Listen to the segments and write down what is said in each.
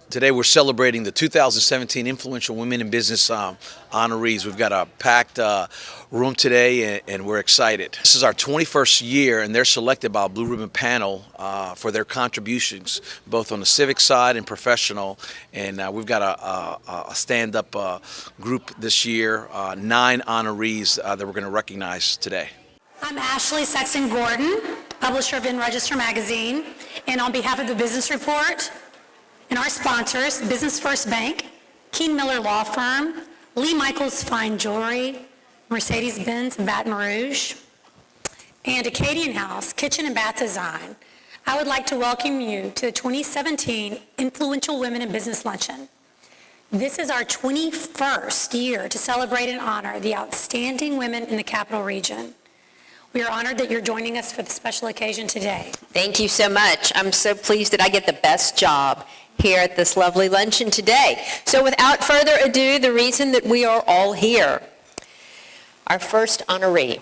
Today we're celebrating the 2017 Influential Women in Business honorees. We've got a packed room today and we're excited. This is our 21st year and they're selected by a Blue Ribbon panel for their contributions, both on the civic side and professional. And we've got a stand-up group this year, 9 honorees that we're going to recognize today. I'm Ashley Sexton Gordon, publisher of In Register magazine, and on behalf of the Business Report, and our sponsors, Business First Bank, Keen Miller Law Firm, Lee Michaels Fine Jewelry, Mercedes-Benz Baton Rouge, and Acadian House Kitchen and Bath Design, I would like to welcome you to the 2017 Influential Women in Business Luncheon. This is our 21st year to celebrate and honor the outstanding women in the Capital Region. We are honored that you're joining us for the special occasion today. Thank you so much. I'm so pleased that I get the best job here at this lovely luncheon today. So without further ado, the reason that we are all here. Our first honoree.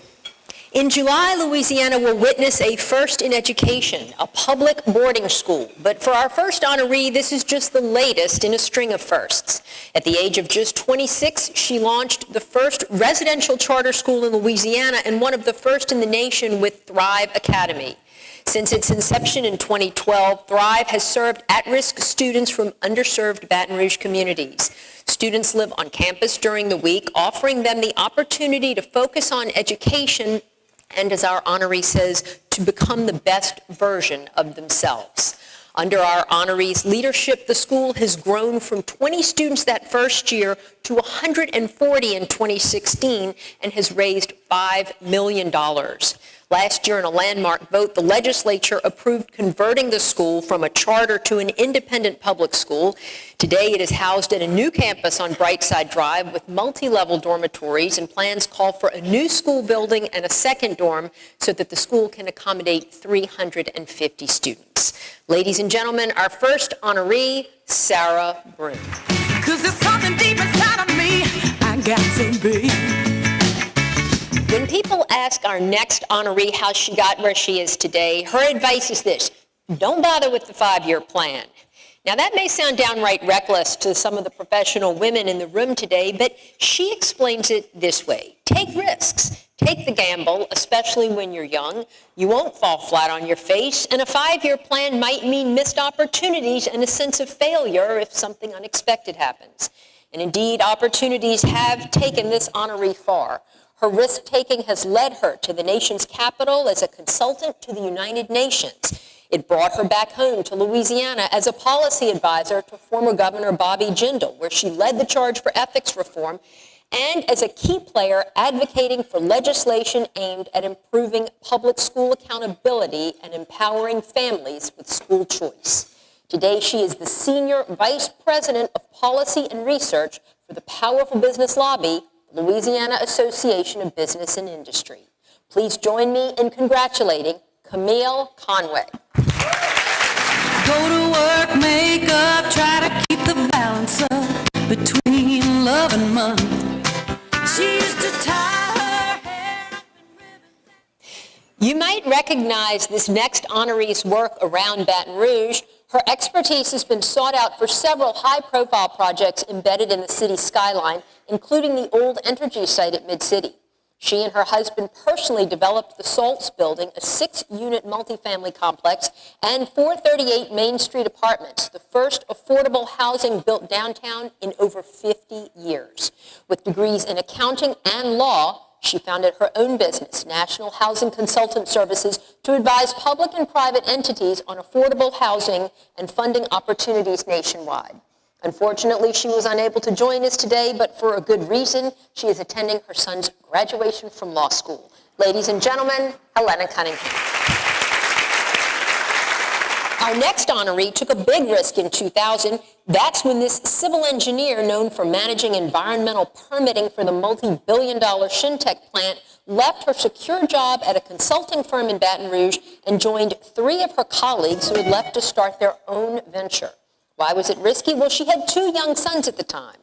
In July, Louisiana will witness a first in education, a public boarding school. But for our first honoree, this is just the latest in a string of firsts. At the age of just 26, she launched the first residential charter school in Louisiana and one of the first in the nation with Thrive Academy. Since its inception in 2012, Thrive has served at-risk students from underserved Baton Rouge communities. Students live on campus during the week, offering them the opportunity to focus on education and, as our honoree says, to become the best version of themselves. Under our honoree's leadership, the school has grown from 20 students that first year to 140 in 2016 and has raised $5 million. Last year, in a landmark vote, the legislature approved converting the school from a charter to an independent public school. Today, it is housed at a new campus on Brightside Drive with multi-level dormitories, and plans call for a new school building and a second dorm so that the school can accommodate 350 students. Ladies and gentlemen, our first honoree, Sarah Broom. 'Cause there's something deep inside of me I got to be. When people ask our next honoree how she got where she is today, her advice is this: don't bother with the 5-year plan. Now, that may sound downright reckless to some of the professional women in the room today, but she explains it this way. Take risks. Take the gamble, especially when you're young. You won't fall flat on your face, and a 5-year plan might mean missed opportunities and a sense of failure if something unexpected happens. And indeed, opportunities have taken this honoree far. Her risk-taking has led her to the nation's capital as a consultant to the United Nations. It brought her back home to Louisiana as a policy advisor to former Governor Bobby Jindal, where she led the charge for ethics reform, and as a key player advocating for legislation aimed at improving public school accountability and empowering families with school choice. Today, she is the Senior Vice President of Policy and Research for the powerful business lobby, Louisiana Association of Business and Industry. Please join me in congratulating Camille Conway. Go to work, make up, try to keep the balance up between love and money. She used to tie her hair up in ribbons. You might recognize this next honoree's work around Baton Rouge. Her expertise has been sought out for several high-profile projects embedded in the city's skyline, including the old Entergy site at Mid-City. She and her husband personally developed the Salts Building, a 6-unit multifamily complex, and 438 Main Street apartments, the first affordable housing built downtown in over 50 years. With degrees in accounting and law, she founded her own business, National Housing Consultant Services, to advise public and private entities on affordable housing and funding opportunities nationwide. Unfortunately, she was unable to join us today, but for a good reason. She is attending her son's graduation from law school. Ladies and gentlemen, Helena Cunningham. Our next honoree took a big risk in 2000. That's when this civil engineer, known for managing environmental permitting for the multi-billion-dollar Shintech plant, left her secure job at a consulting firm in Baton Rouge and joined 3 of her colleagues who had left to start their own venture. Why was it risky? Well, she had 2 young sons at the time.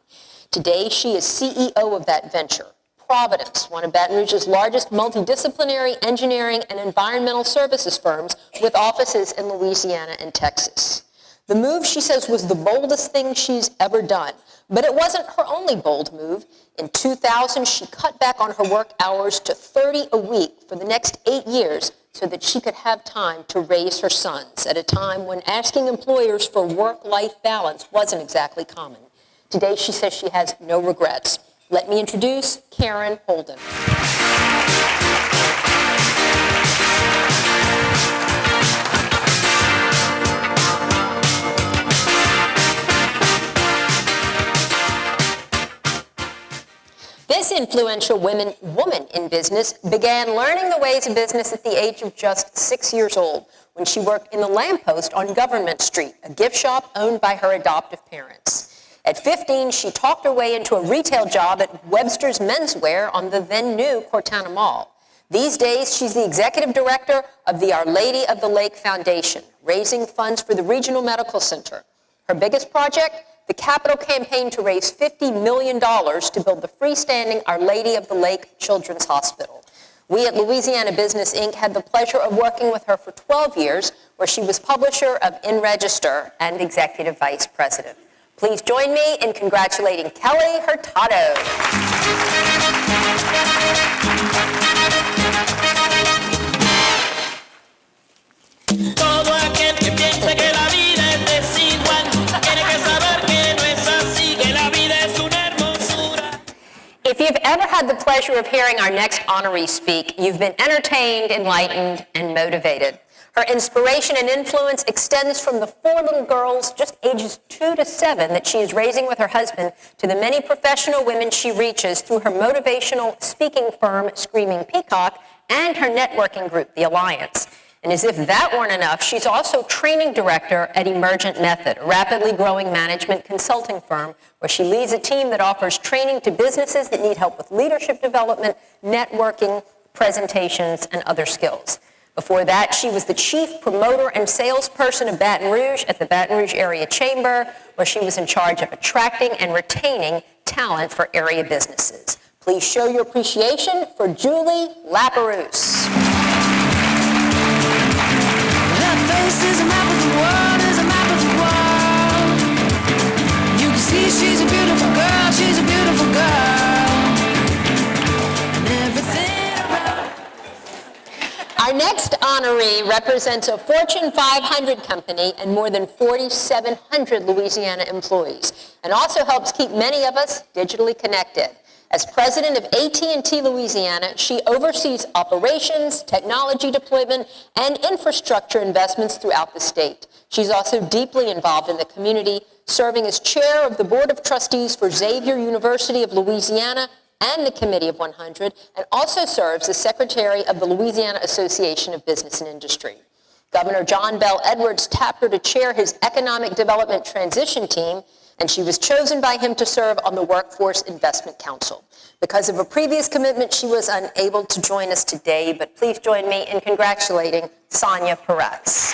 Today, she is CEO of that venture. Providence, one of Baton Rouge's largest multidisciplinary engineering and environmental services firms with offices in Louisiana and Texas. The move, she says, was the boldest thing she's ever done. But it wasn't her only bold move. In 2000, she cut back on her work hours to 30 a week for the next 8 years so that she could have time to raise her sons at a time when asking employers for work-life balance wasn't exactly common. Today, she says she has no regrets. Let me introduce Karen Holden. This influential woman in business began learning the ways of business at the age of just 6 years old when she worked in the lamppost on Government Street, a gift shop owned by her adoptive parents. At 15, she talked her way into a retail job at Webster's Menswear on the then-new Cortana Mall. These days, she's the executive director of the Our Lady of the Lake Foundation, raising funds for the Regional Medical Center. Her biggest project? The capital campaign to raise $50 million to build the freestanding Our Lady of the Lake Children's Hospital. We at Louisiana Business Inc. had the pleasure of working with her for 12 years, where she was publisher of In Register and executive vice president. Please join me in congratulating Kelly Hurtado. Todo aquel que piense que la vida es desigual tiene que saber que no es así, que la vida es una hermosura. If you've ever had the pleasure of hearing our next honoree speak, you've been entertained, enlightened, and motivated. Her inspiration and influence extends from the 4 little girls, just ages 2 to 7, that she is raising with her husband, to the many professional women she reaches through her motivational speaking firm, Screaming Peacock, and her networking group, The Alliance. And as if that weren't enough, she's also training director at Emergent Method, a rapidly growing management consulting firm where she leads a team that offers training to businesses that need help with leadership development, networking, presentations, and other skills. Before that, she was the chief promoter and salesperson of Baton Rouge at the Baton Rouge Area Chamber, where she was in charge of attracting and retaining talent for area businesses. Please show your appreciation for Julie Laperouse. Her face is a map of the world, is a map of the world. You can see she's a beautiful girl, she's a beautiful girl. And everything around. Our next honoree represents a Fortune 500 company and more than 4,700 Louisiana employees, and also helps keep many of us digitally connected. As president of AT&T Louisiana, she oversees operations, technology deployment, and infrastructure investments throughout the state. She's also deeply involved in the community, serving as chair of the Board of Trustees for Xavier University of Louisiana and the Committee of 100, and also serves as secretary of the Louisiana Association of Business and Industry. Governor John Bell Edwards tapped her to chair his Economic Development Transition Team, and she was chosen by him to serve on the Workforce Investment Council. Because of a previous commitment, she was unable to join us today, but please join me in congratulating Sonia Peretz.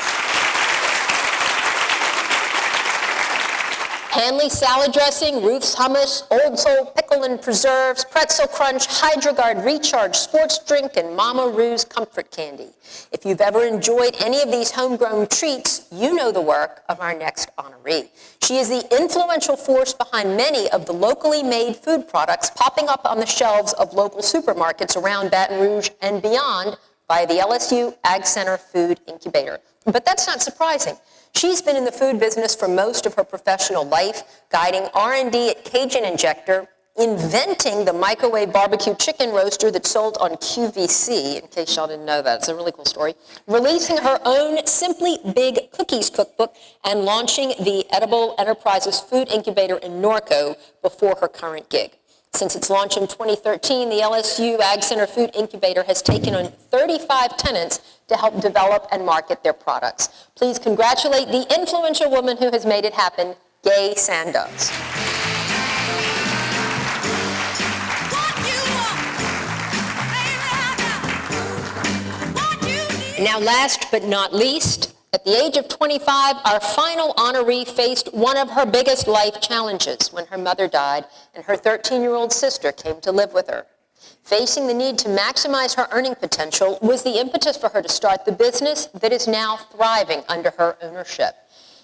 Hanley salad dressing, Ruth's hummus, Old Soul pickle and preserves, Pretzel Crunch, HydroGuard Recharge sports drink, and Mama Rue's comfort candy. If you've ever enjoyed any of these homegrown treats, you know the work of our next honoree. She is the influential force behind many of the locally made food products popping up on the shelves of local supermarkets around Baton Rouge and beyond by the LSU Ag Center Food Incubator. But that's not surprising. She's been in the food business for most of her professional life, guiding R&D at Cajun Injector, inventing the microwave barbecue chicken roaster that sold on QVC, in case y'all didn't know that. It's a really cool story. Releasing her own Simply Big Cookies cookbook and launching the Edible Enterprises Food Incubator in Norco before her current gig. Since its launch in 2013, the LSU Ag Center Food Incubator has taken on 35 tenants to help develop and market their products. Please congratulate the influential woman who has made it happen, Gay Sandoz. Now, last but not least, at the age of 25, our final honoree faced one of her biggest life challenges when her mother died and her 13-year-old sister came to live with her. Facing the need to maximize her earning potential was the impetus for her to start the business that is now thriving under her ownership.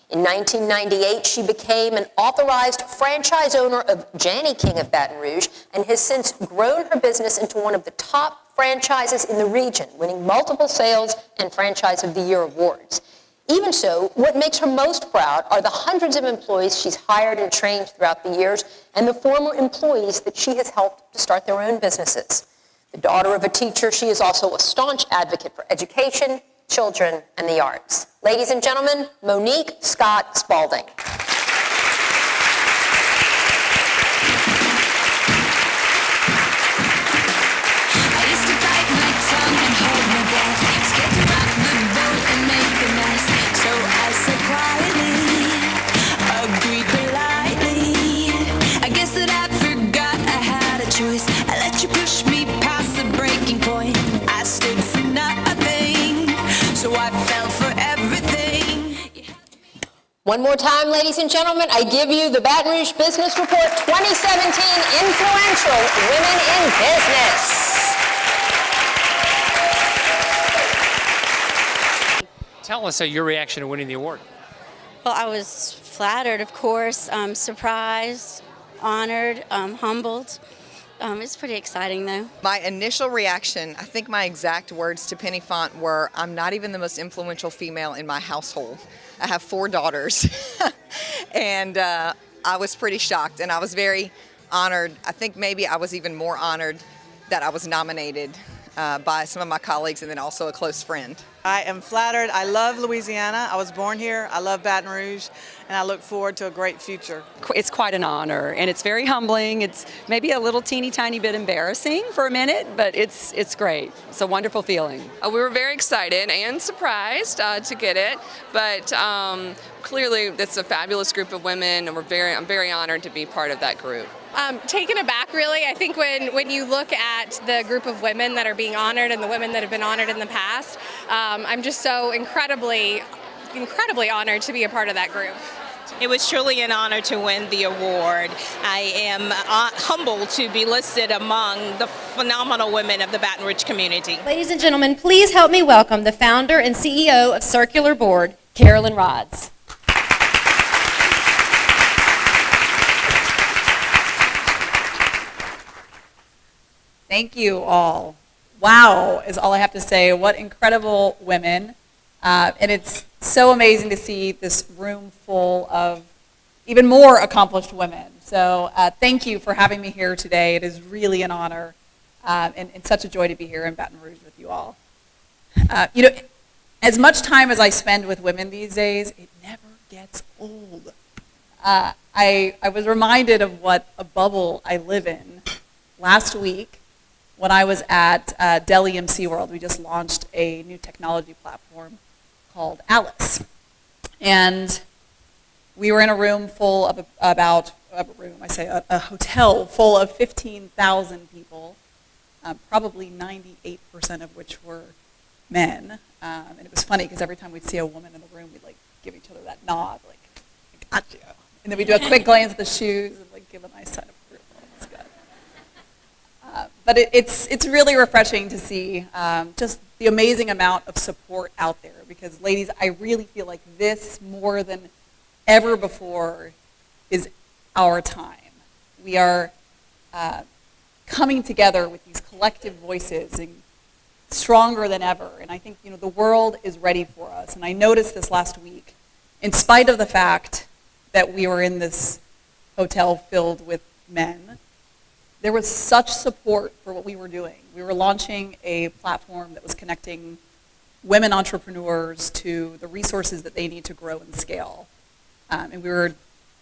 In 1998, she became an authorized franchise owner of Janney King of Baton Rouge and has since grown her business into one of the top franchises in the region, winning multiple sales and Franchise of the Year awards. Even so, what makes her most proud are the hundreds of employees she's hired and trained throughout the years and the former employees that she has helped to start their own businesses. The daughter of a teacher, she is also a staunch advocate for education, children, and the arts. Ladies and gentlemen, Monique Scott Spalding. I used to bite my tongue and hold my breath, scared to rock the boat and make a mess. So I said quietly, agreed politely. I guess that I forgot I had a choice. I let you push me past the breaking point. I stood for nothing, so I fell for everything. One more time, ladies and gentlemen, I give you the Baton Rouge Business Report 2017 Influential Women in Business. Tell us your reaction to winning the award. Well, I was flattered, of course, surprised, honored, humbled. It's pretty exciting, though. My initial reaction, I think my exact words to Penny Font were, I'm not even the most influential female in my household. I have 4 daughters. And I was pretty shocked, and I was very honored. I think maybe I was even more honored that I was nominated by some of my colleagues and then also a close friend. I am flattered. I love Louisiana. I was born here. I love Baton Rouge, and I look forward to a great future. It's quite an honor, and it's very humbling. It's maybe a little teeny tiny bit embarrassing for a minute, but it's great. It's a wonderful feeling. We were very excited and surprised to get it, but clearly it's a fabulous group of women, and I'm very honored to be part of that group. Taken aback, really. I think when you look at the group of women that are being honored and the women that have been honored in the past, I'm just so incredibly honored to be a part of that group. It was truly an honor to win the award. I am humbled to be listed among the phenomenal women of the Baton Rouge community. Ladies and gentlemen, please help me welcome the founder and CEO of Circular Board, Carolyn Rods. Thank you all. Wow is all I have to say. What incredible women. And it's so amazing to see this room full of even more accomplished women. So thank you for having me here today. It is really an honor and such a joy to be here in Baton Rouge with you all. As much time as I spend with women these days, it never gets old. I was reminded of what a bubble I live in last week when I was at Dell EMC World. We just launched a new technology platform called Alice. And we were in a room full of a hotel full of 15,000 people, probably 98% of which were men. And it was funny because every time we'd see a woman in the room, we'd give each other that nod, I got you. And then we'd do a quick glance at the shoes and give a nice sign of approval. That's good. But it's really refreshing to see just the amazing amount of support out there, because ladies, I really feel like this more than ever before is our time. We are coming together with these collective voices and stronger than ever, and I think the world is ready for us. And I noticed this last week, in spite of the fact that we were in this hotel filled with men, there was such support for what we were doing. We were launching a platform that was connecting women entrepreneurs to the resources that they need to grow and scale. And we were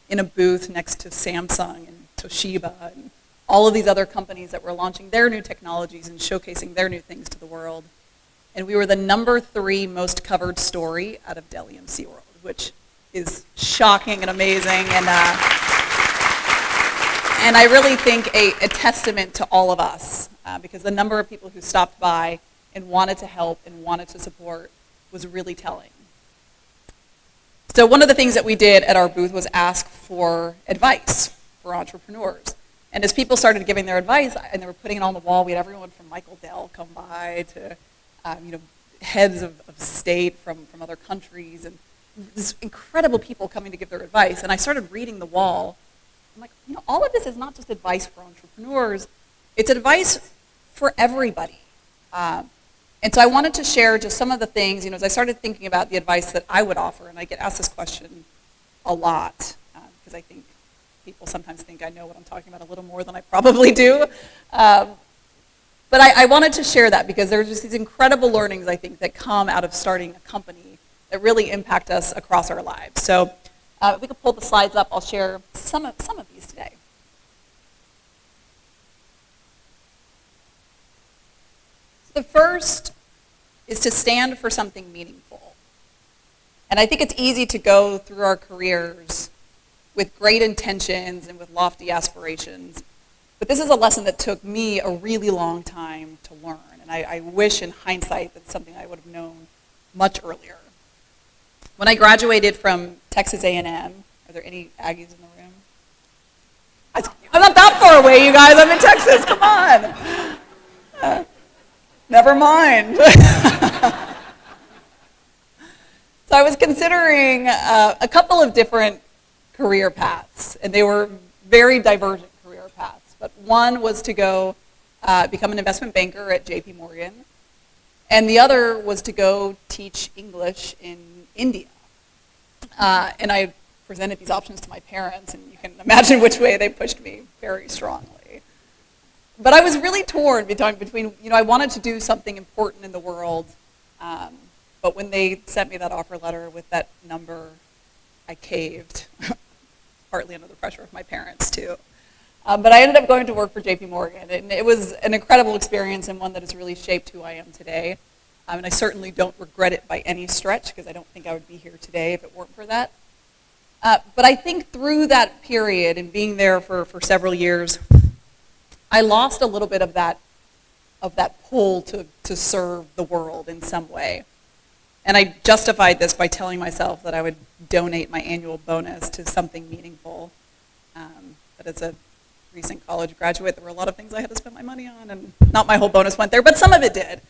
in a booth next to Samsung and Toshiba and all of these other companies that were launching their new technologies and showcasing their new things to the world. And we were the #3 most covered story out of Dell EMC World, which is shocking and amazing. And I really think a testament to all of us, because the number of people who stopped by and wanted to help and wanted to support was really telling. So one of the things that we did at our booth was ask for advice for entrepreneurs. And as people started giving their advice, and they were putting it on the wall, we had everyone from Michael Dell come by to heads of state from other countries. And these incredible people coming to give their advice, and I started reading the wall. I'm like, all of this is not just advice for entrepreneurs, it's advice for everybody. And so I wanted to share just some of the things, as I started thinking about the advice that I would offer, and I get asked this question a lot, because I think people sometimes think I know what I'm talking about a little more than I probably do. But I wanted to share that because there are just these incredible learnings, I think, that come out of starting a company that really impact us across our lives. So if we could pull the slides up, I'll share some of these today. The first is to stand for something meaningful. And I think it's easy to go through our careers with great intentions and with lofty aspirations. But this is a lesson that took me a really long time to learn. And I wish in hindsight that's something I would have known much earlier. When I graduated from Texas A&M, are there any Aggies in the room? I'm not that far away, you guys. I'm in Texas. Come on. Never mind. So I was considering a couple of different career paths, and they were very divergent career paths. But one was to go become an investment banker at JP Morgan, and the other was to go teach English in India. And I presented these options to my parents, and you can imagine which way they pushed me very strongly. But I was really torn between I wanted to do something important in the world, but when they sent me that offer letter with that number, I caved, partly under the pressure of my parents too. But I ended up going to work for JP Morgan, and it was an incredible experience and one that has really shaped who I am today. And I certainly don't regret it by any stretch, because I don't think I would be here today if it weren't for that. But I think through that period and being there for several years, I lost a little bit of that pull to serve the world in some way. And I justified this by telling myself that I would donate my annual bonus to something meaningful. But as a recent college graduate, there were a lot of things I had to spend my money on, and not my whole bonus went there, but some of it did.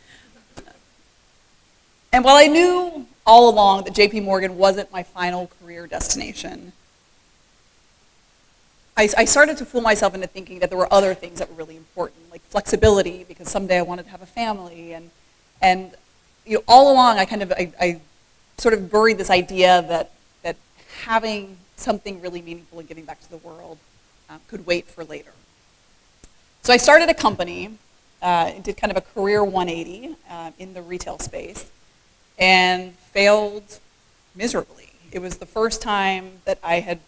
And while I knew all along that JP Morgan wasn't my final career destination, I started to fool myself into thinking that there were other things that were really important, like flexibility, because someday I wanted to have a family. And all along, I sort of buried this idea that having something really meaningful and giving back to the world could wait for later. So I started a company, did kind of a career 180 in the retail space, and failed miserably. It was the first time that I had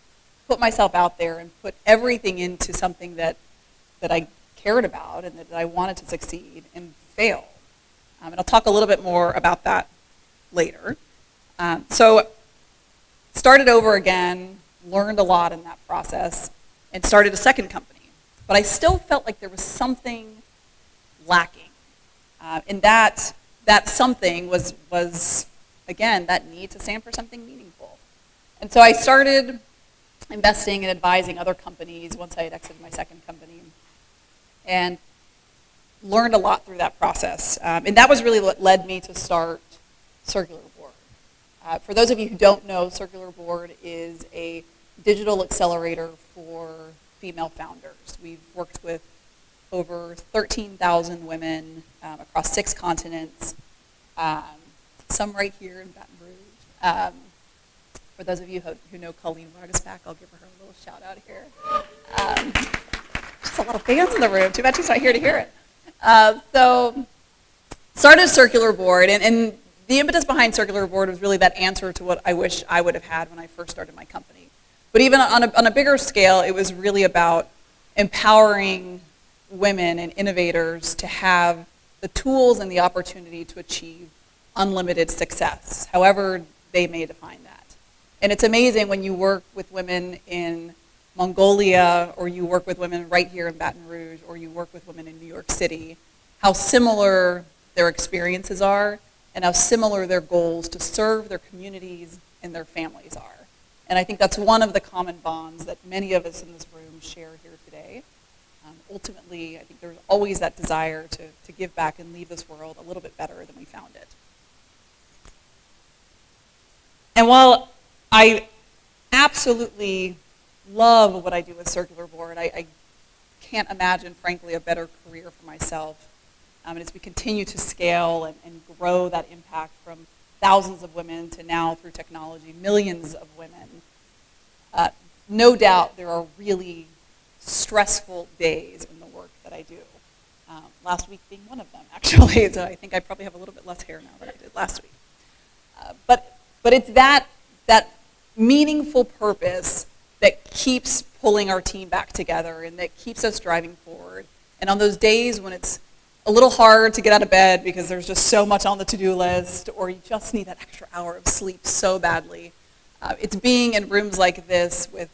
put myself out there and put everything into something that I cared about and that I wanted to succeed, and failed. And I'll talk a little bit more about that later. So started over again, learned a lot in that process, and started a second company. But I still felt like there was something lacking. And that something was, again, that need to stand for something meaningful. And so I started investing and advising other companies once I had exited my second company, and learned a lot through that process. And that was really what led me to start Circular Board. For those of you who don't know, Circular Board is a digital accelerator for female founders. We've worked with over 13,000 women across 6 continents, some right here in Baton Rouge. For those of you who know Colleen Vargas back, I'll give her a little shout out here. Just a lot of fans in the room. Too bad she's not here to hear it. So started Circular Board, and the impetus behind Circular Board was really that answer to what I wish I would have had when I first started my company. But even on a bigger scale, it was really about empowering women and innovators to have the tools and the opportunity to achieve unlimited success, however they may define that. And it's amazing when you work with women in Mongolia, or you work with women right here in Baton Rouge, or you work with women in New York City, how similar their experiences are, and how similar their goals to serve their communities and their families are. And I think that's one of the common bonds that many of us in this room share here today. Ultimately, I think there's always that desire to give back and leave this world a little bit better than we found it. And while I absolutely love what I do with Circular Board. I can't imagine, frankly, a better career for myself. And as we continue to scale and grow that impact from thousands of women to now, through technology, millions of women, no doubt there are really stressful days in the work that I do. Last week being one of them, actually. So I think I probably have a little bit less hair now than I did last week. But it's that meaningful purpose that keeps pulling our team back together and that keeps us driving forward. And on those days when it's a little hard to get out of bed because there's just so much on the to-do list, or you just need that extra hour of sleep so badly, it's being in rooms like this with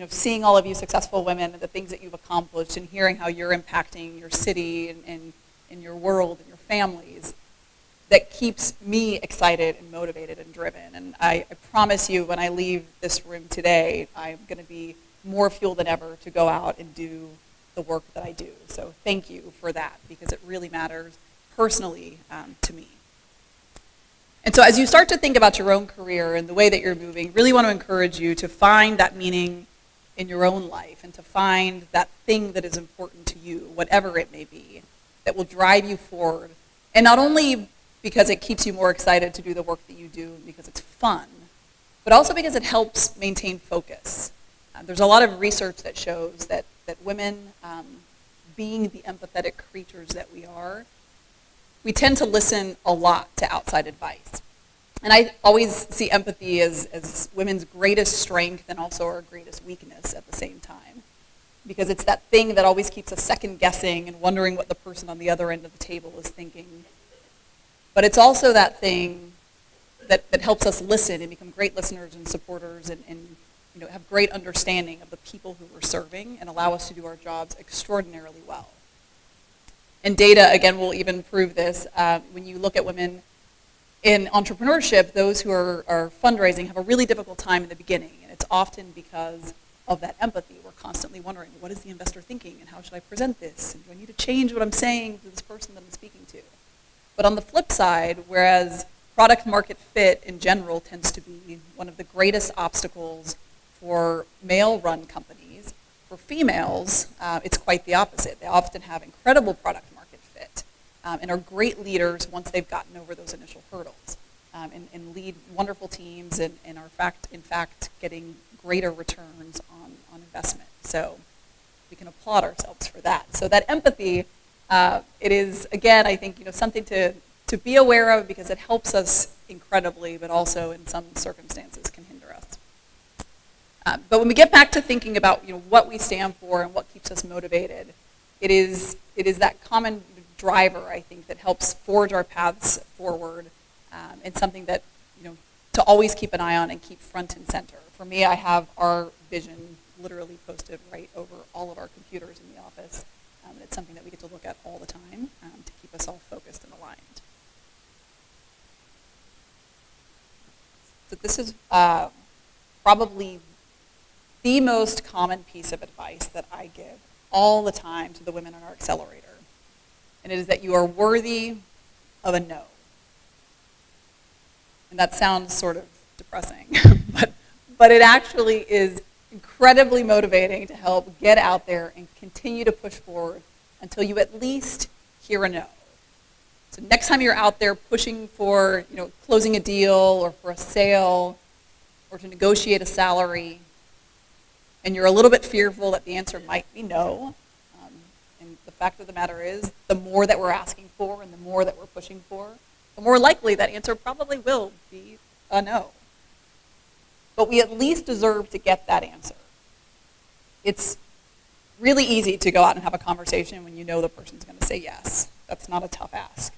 seeing all of you successful women and the things that you've accomplished and hearing how you're impacting your city and your world and your families that keeps me excited and motivated and driven. And I promise you, when I leave this room today, I'm going to be more fueled than ever to go out and do the work that I do. So thank you for that, because it really matters personally to me. And so as you start to think about your own career and the way that you're moving, really want to encourage you to find that meaning in your own life and to find that thing that is important to you, whatever it may be, that will drive you forward. And not only because it keeps you more excited to do the work that you do because it's fun, but also because it helps maintain focus. There's a lot of research that shows that women, being the empathetic creatures that we are, we tend to listen a lot to outside advice. And I always see empathy as women's greatest strength and also our greatest weakness at the same time. Because it's that thing that always keeps us second guessing and wondering what the person on the other end of the table is thinking. But it's also that thing that helps us listen and become great listeners and supporters and have great understanding of the people who we're serving and allow us to do our jobs extraordinarily well. And data, again, will even prove this. When you look at women in entrepreneurship, those who are fundraising have a really difficult time in the beginning. And it's often because of that empathy. We're constantly wondering, what is the investor thinking and how should I present this? And do I need to change what I'm saying to this person that I'm speaking to? But on the flip side, whereas product market fit in general tends to be one of the greatest obstacles for male-run companies, for females, it's quite the opposite. They often have incredible product market fit and are great leaders once they've gotten over those initial hurdles and lead wonderful teams and are in fact getting greater returns on investment. So we can applaud ourselves for that. So that empathy, it is, again, I think, something to be aware of because it helps us incredibly, but also in some circumstances can hinder us. But when we get back to thinking about what we stand for and what keeps us motivated, it is that common driver, I think, that helps forge our paths forward and something that to always keep an eye on and keep front and center. For me, I have our vision literally posted right over all of our computers in the office. It's something that we get to look at all the time to keep us all focused and aligned. So this is probably the most common piece of advice that I give all the time to the women on our accelerator. And it is that you are worthy of a no. And that sounds sort of depressing, but it actually is incredibly motivating to help get out there and continue to push forward until you at least hear a no. So next time you're out there pushing for, closing a deal or for a sale or to negotiate a salary, and you're a little bit fearful that the answer might be no, and the fact of the matter is, the more that we're asking for and the more that we're pushing for, the more likely that answer probably will be a no. But we at least deserve to get that answer. It's really easy to go out and have a conversation when you know the person's going to say yes. That's not a tough ask.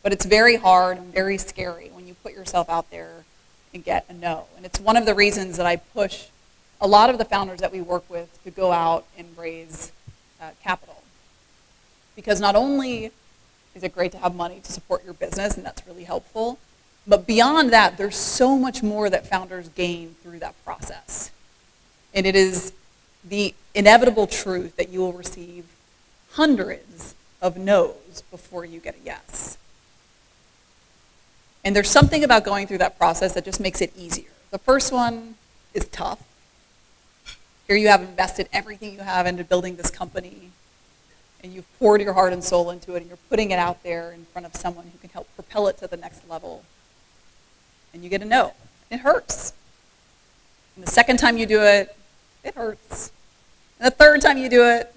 But it's very hard and very scary when you put yourself out there and get a no. And it's one of the reasons that I push a lot of the founders that we work with to go out and raise capital. Because not only is it great to have money to support your business, and that's really helpful, but beyond that, there's so much more that founders gain through that process. And it is the inevitable truth that you will receive hundreds of no's before you get a yes. And there's something about going through that process that just makes it easier. The first one is tough. Here you have invested everything you have into building this company, and you've poured your heart and soul into it, and you're putting it out there in front of someone who can help propel it to the next level. And you get a no. It hurts. And the second time you do it, it hurts. And the third time you do it,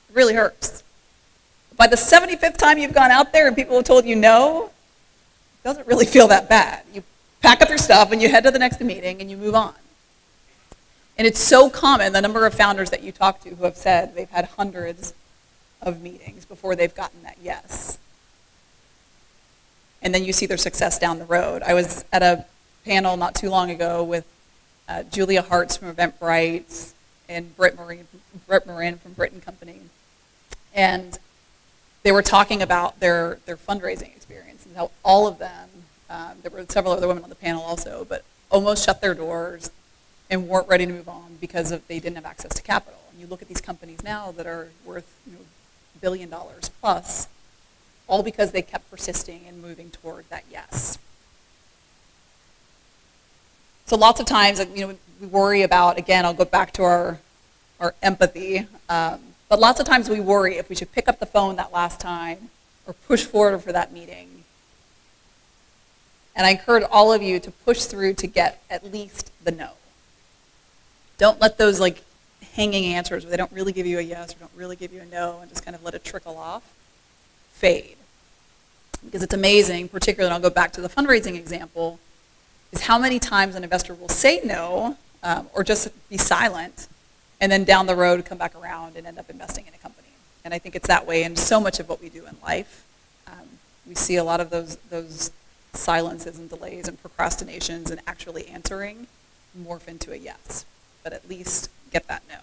it really hurts. By the 75th time you've gone out there and people have told you no, it doesn't really feel that bad. You pack up your stuff and you head to the next meeting and you move on. And it's so common, the number of founders that you talk to who have said they've had hundreds of meetings before they've gotten that yes. And then you see their success down the road. I was at a panel not too long ago with Julia Hartz from Eventbrite and Britt Morin from Brit & Company. And they were talking about their fundraising experience and how all of them, there were several other women on the panel also, but almost shut their doors and weren't ready to move on because they didn't have access to capital. And you look at these companies now that are worth $1 billion plus, all because they kept persisting and moving toward that yes. So lots of times, we worry about, again, I'll go back to our empathy, but lots of times we worry if we should pick up the phone that last time or push forward for that meeting. And I encourage all of you to push through to get at least the no. Don't let those hanging answers where they don't really give you a yes or don't really give you a no and just kind of let it trickle off fade. Because it's amazing, particularly, and I'll go back to the fundraising example, is how many times an investor will say no or just be silent and then down the road come back around and end up investing in a company. And I think it's that way in so much of what we do in life. We see a lot of those silences and delays and procrastinations and actually answering morph into a yes. But at least get that no.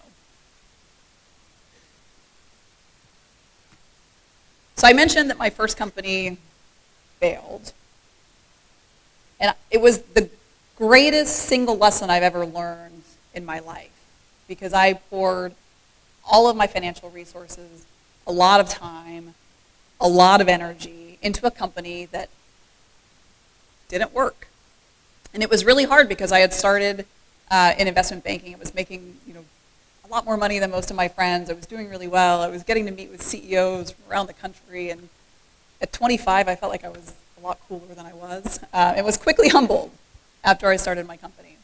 So I mentioned that my first company failed. And it was the greatest single lesson I've ever learned in my life because I poured all of my financial resources, a lot of time, a lot of energy into a company that didn't work. And it was really hard because I had started in investment banking. I was making a lot more money than most of my friends. I was doing really well. I was getting to meet with CEOs from around the country. And at 25, I felt like I was a lot cooler than I was. And was quickly humbled after I started my company.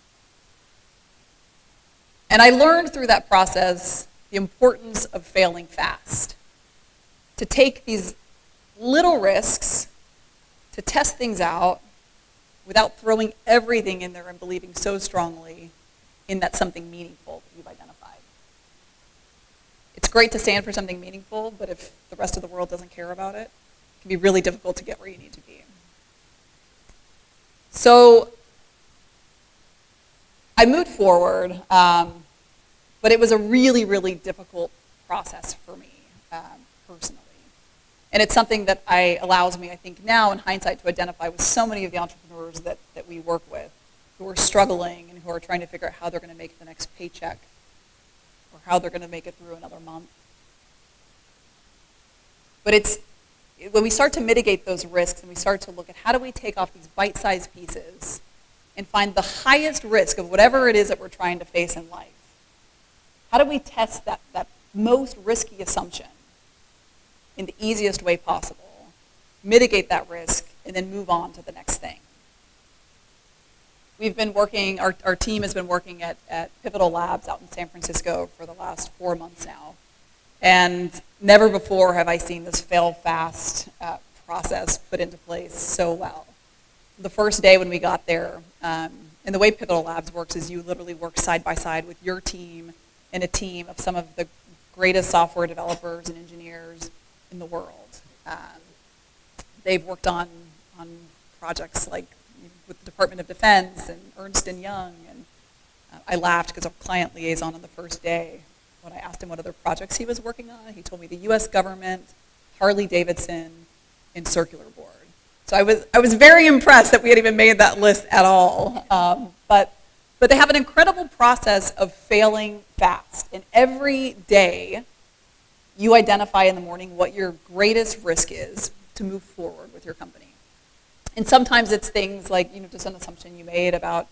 And I learned through that process the importance of failing fast. To take these little risks, to test things out, without throwing everything in there and believing so strongly in that something meaningful that you've identified. It's great to stand for something meaningful, but if the rest of the world doesn't care about it, it can be really difficult to get where you need to be. So I moved forward, but it was a really, really difficult process for me personally. And it's something that allows me, I think now in hindsight, to identify with so many of the entrepreneurs that we work with who are struggling and who are trying to figure out how they're going to make the next paycheck or how they're going to make it through another month. But when we start to mitigate those risks and we start to look at how do we take off these bite-sized pieces and find the highest risk of whatever it is that we're trying to face in life, how do we test that most risky assumption in the easiest way possible, mitigate that risk, and then move on to the next thing. We've been working, our team has been working at Pivotal Labs out in San Francisco for the last 4 months now. And never before have I seen this fail fast process put into place so well. The first day when we got there, and the way Pivotal Labs works is you literally work side by side with your team and a team of some of the greatest software developers and engineers in the world. They've worked on projects like with the Department of Defense and Ernst & Young, and I laughed because our client liaison on the first day, when I asked him what other projects he was working on, he told me the US government, Harley Davidson, and Circular Board. So I was very impressed that we had even made that list at all. But they have an incredible process of failing fast, and every day you identify in the morning what your greatest risk is to move forward with your company. And sometimes it's things like, just an assumption you made about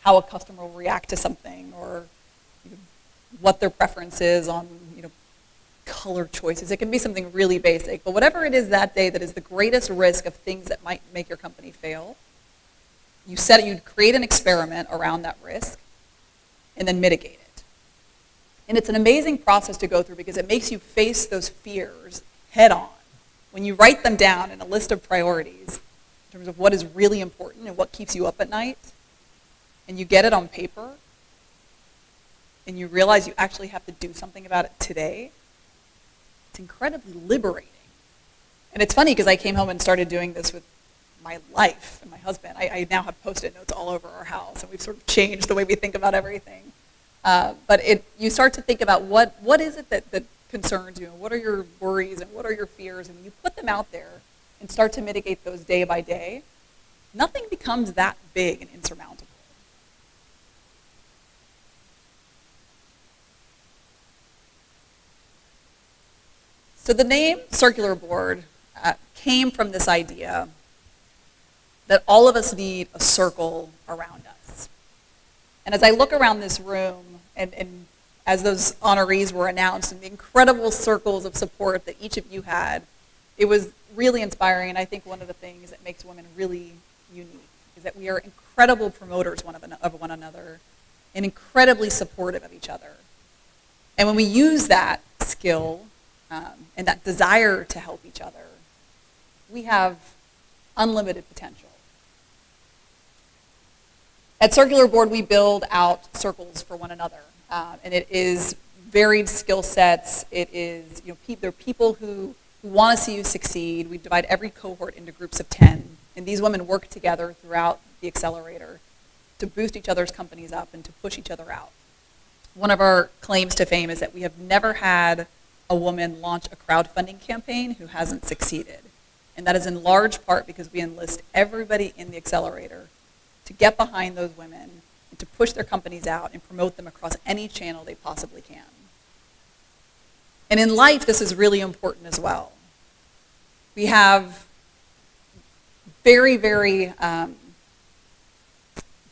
how a customer will react to something, or what their preference is on color choices. It can be something really basic, but whatever it is that day that is the greatest risk of things that might make your company fail, you'd create an experiment around that risk and then mitigate it. And it's an amazing process to go through because it makes you face those fears head on. When you write them down in a list of priorities in terms of what is really important and what keeps you up at night, and you get it on paper, and you realize you actually have to do something about it today, it's incredibly liberating. And it's funny because I came home and started doing this with my life and my husband. I now have Post-it notes all over our house, and we've sort of changed the way we think about everything. But you start to think about what is it that concerns you, and what are your worries, and what are your fears, and when you put them out there and start to mitigate those day by day, nothing becomes that big and insurmountable. So the name Circular Board came from this idea that all of us need a circle around us. And as I look around this room, and as those honorees were announced, and the incredible circles of support that each of you had, it was really inspiring, and I think one of the things that makes women really unique is that we are incredible promoters of one another and incredibly supportive of each other. And when we use that skill and that desire to help each other, we have unlimited potential. At Circular Board, we build out circles for one another, and it is varied skill sets. It is, there are people who want to see you succeed. We divide every cohort into groups of 10, and these women work together throughout the accelerator to boost each other's companies up and to push each other out. One of our claims to fame is that we have never had a woman launch a crowdfunding campaign who hasn't succeeded. And that is in large part because we enlist everybody in the accelerator to get behind those women and to push their companies out and promote them across any channel they possibly can. And in life, this is really important as well. We have very, very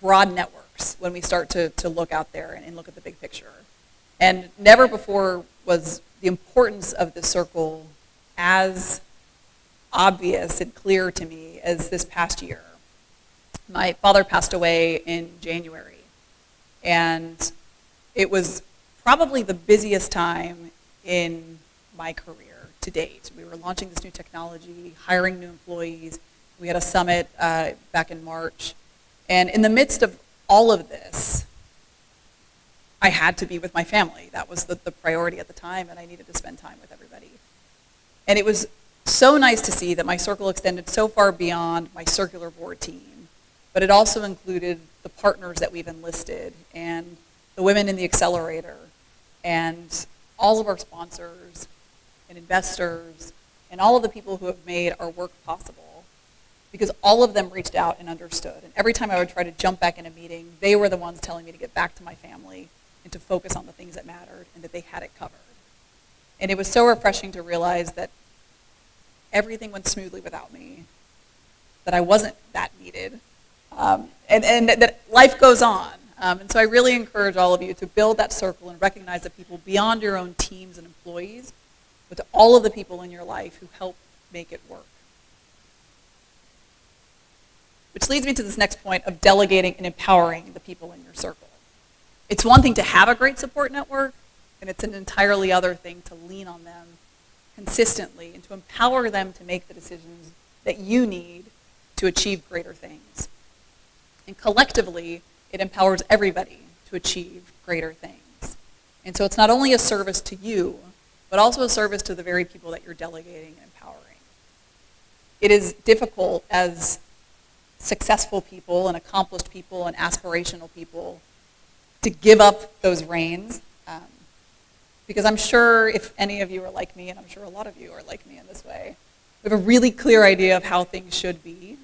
broad networks when we start to look out there and look at the big picture. And never before was the importance of the circle as obvious and clear to me as this past year. My father passed away in January, and it was probably the busiest time in my career to date. We were launching this new technology, hiring new employees. We had a summit back in March, and in the midst of all of this, I had to be with my family. That was the priority at the time, and I needed to spend time with everybody. And it was so nice to see that my circle extended so far beyond my Circular Board team, but it also included the partners that we've enlisted and the women in the accelerator and all of our sponsors and investors and all of the people who have made our work possible, because all of them reached out and understood. And every time I would try to jump back in a meeting, they were the ones telling me to get back to my family and to focus on the things that mattered and that they had it covered. And it was so refreshing to realize that everything went smoothly without me, that I wasn't that needed, and that life goes on. And so I really encourage all of you to build that circle and recognize the people beyond your own teams and employees, but to all of the people in your life who help make it work. Which leads me to this next point of delegating and empowering the people in your circle. It's one thing to have a great support network, and it's an entirely other thing to lean on them consistently and to empower them to make the decisions that you need to achieve greater things. And collectively, it empowers everybody to achieve greater things. And so it's not only a service to you, but also a service to the very people that you're delegating and empowering. It is difficult as successful people and accomplished people and aspirational people to give up those reins, because I'm sure if any of you are like me, and I'm sure a lot of you are like me in this way, we have a really clear idea of how things should be,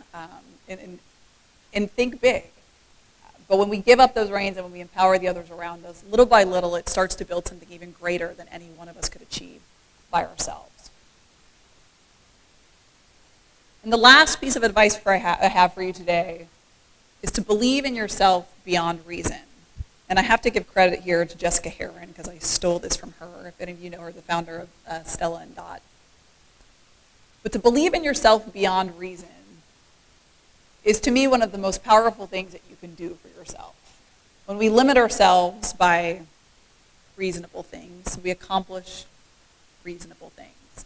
and think big. But when we give up those reins and when we empower the others around us, little by little, it starts to build something even greater than any one of us could achieve by ourselves. And the last piece of advice I have for you today is to believe in yourself beyond reason. And I have to give credit here to Jessica Heron, because I stole this from her. If any of you know her, the founder of Stella and Dot. But to believe in yourself beyond reason is, to me, one of the most powerful things that you can do for yourself. When we limit ourselves by reasonable things, we accomplish reasonable things.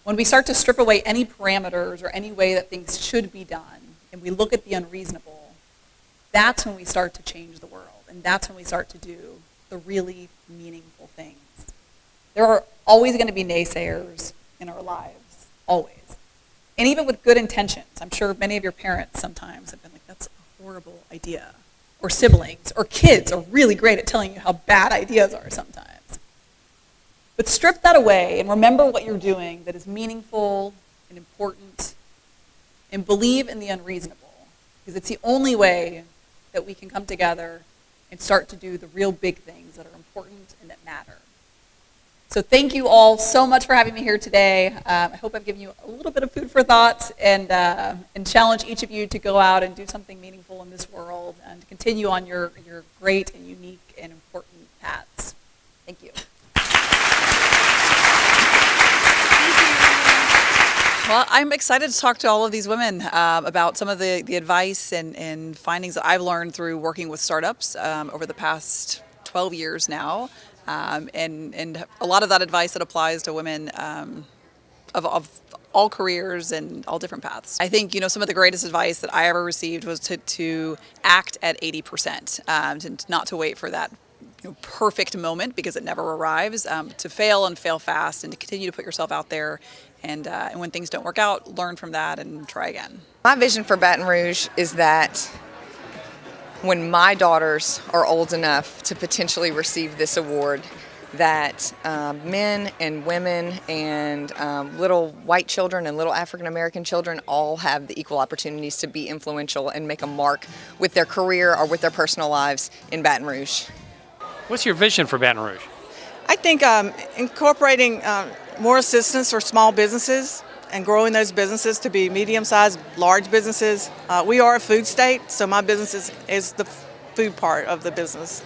When we start to strip away any parameters or any way that things should be done, and we look at the unreasonable, that's when we start to change the world. And that's when we start to do the really meaningful things. There are always going to be naysayers in our lives, always. And even with good intentions, I'm sure many of your parents sometimes have been like, that's a horrible idea. Or siblings, or kids are really great at telling you how bad ideas are sometimes. But strip that away and remember what you're doing that is meaningful and important, and believe in the unreasonable, because it's the only way that we can come together and start to do the real big things that are important and that matter. So thank you all so much for having me here today. I hope I've given you a little bit of food for thought, and challenge each of you to go out and do something meaningful in this world and to continue on your great and unique and important paths. Thank you. Well, I'm excited to talk to all of these women about some of the advice and findings that I've learned through working with startups over the past 12 years now, and a lot of that advice that applies to women of all careers and all different paths. I think, some of the greatest advice that I ever received was to act at 80%, not to wait for that perfect moment, because it never arrives, to fail and fail fast, and to continue to put yourself out there. And when things don't work out, learn from that and try again. My vision for Baton Rouge is that when my daughters are old enough to potentially receive this award, that men and women and little white children and little African American children all have the equal opportunities to be influential and make a mark with their career or with their personal lives in Baton Rouge. What's your vision for Baton Rouge? I think incorporating more assistance for small businesses and growing those businesses to be medium-sized, large businesses. We are a food state, so my business is the food part of the business.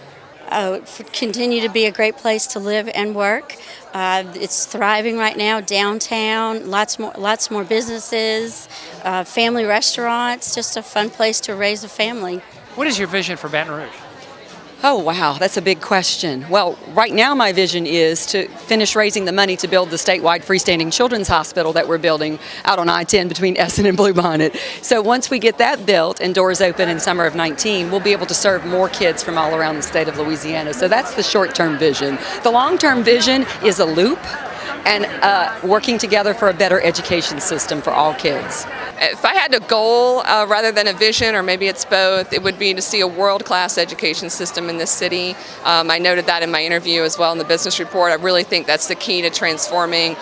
Continue to be a great place to live and work. It's thriving right now downtown. Lots more businesses, family restaurants. Just a fun place to raise a family. What is your vision for Baton Rouge? Oh, wow, that's a big question. Well, right now my vision is to finish raising the money to build the statewide freestanding children's hospital that we're building out on I-10 between Essen and Bluebonnet. So once we get that built and doors open in summer of 19, we'll be able to serve more kids from all around the state of Louisiana. So that's the short-term vision. The long-term vision is a loop and working together for a better education system for all kids. If I had a goal rather than a vision, or maybe it's both, it would be to see a world-class education system in this city. I noted that in my interview as well in the business report. I really think that's the key to transforming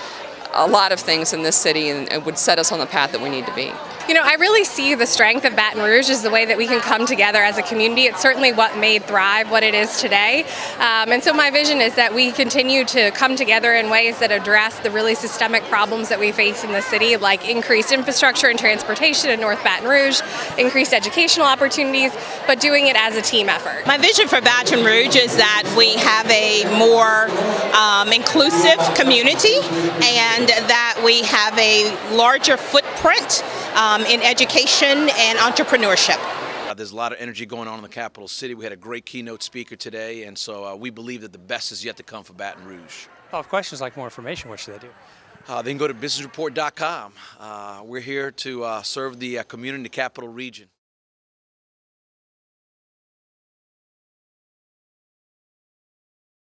a lot of things in this city, and it would set us on the path that we need to be. I really see the strength of Baton Rouge is the way that we can come together as a community. It's certainly what made Thrive what it is today. And so my vision is that we continue to come together in ways that address the really systemic problems that we face in the city, like increased infrastructure and transportation in North Baton Rouge, increased educational opportunities, but doing it as a team effort. My vision for Baton Rouge is that we have a more inclusive community, and that we have a larger footprint in education and entrepreneurship. There's a lot of energy going on in the capital city. We had a great keynote speaker today, and so we believe that the best is yet to come for Baton Rouge. Well, if questions like more information, what should they do? They can go to businessreport.com. We're here to serve the community in the capital region.